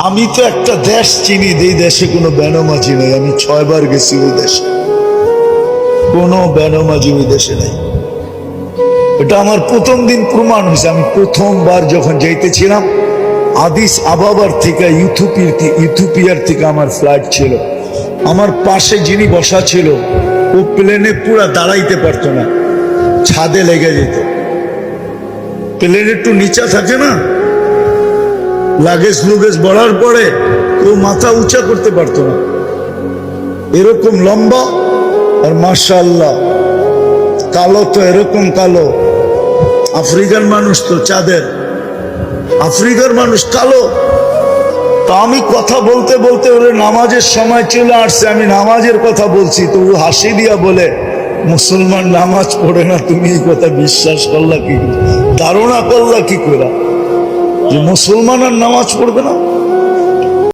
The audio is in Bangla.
আমি তো একটা দেশ চিনি, এই দেশে কোনো বেনামাজি নেই। আমি 6 বার গেছি ওই দেশে, কোনো বেনামাজি ওই দেশে নেই। এটা আমার প্রথম দিন প্রমাণ হয়েছে। আমি প্রথমবার যখন যাইতেছিলাম আদিস আবাবার থেকে ইথিওপিয়ার থেকে আমার ফ্লাইট ছিল, আমার পাশে যিনি বসা ছিল ও প্লেনে পুরা দাঁড়াইতে পারতো না, ছাদে লেগে যেত। প্লেন একটু নিচা থাকে না, লাগেজ লুগেজ বড়ার পরে ও মাথা উঁচা করতে পারতো না, এরকম লম্বা। আর মাশাআল্লাহ কালো তো এরকম কালো, আফ্রিকার মানুষ তো চাঁদের, আফ্রিকার মানুষ কালো। তো আমি কথা বলতে বলতে ওরে নামাজের সময় চলে আসছে, আমি নামাজের কথা বলছি, তো ও হাসি দিয়া বলে মুসলমান নামাজ পড়ে না, তুমি এই কথা বিশ্বাস করলা কি, ধারণা করলা কি করে যে মুসলমান আর নামাজ পড়বে না?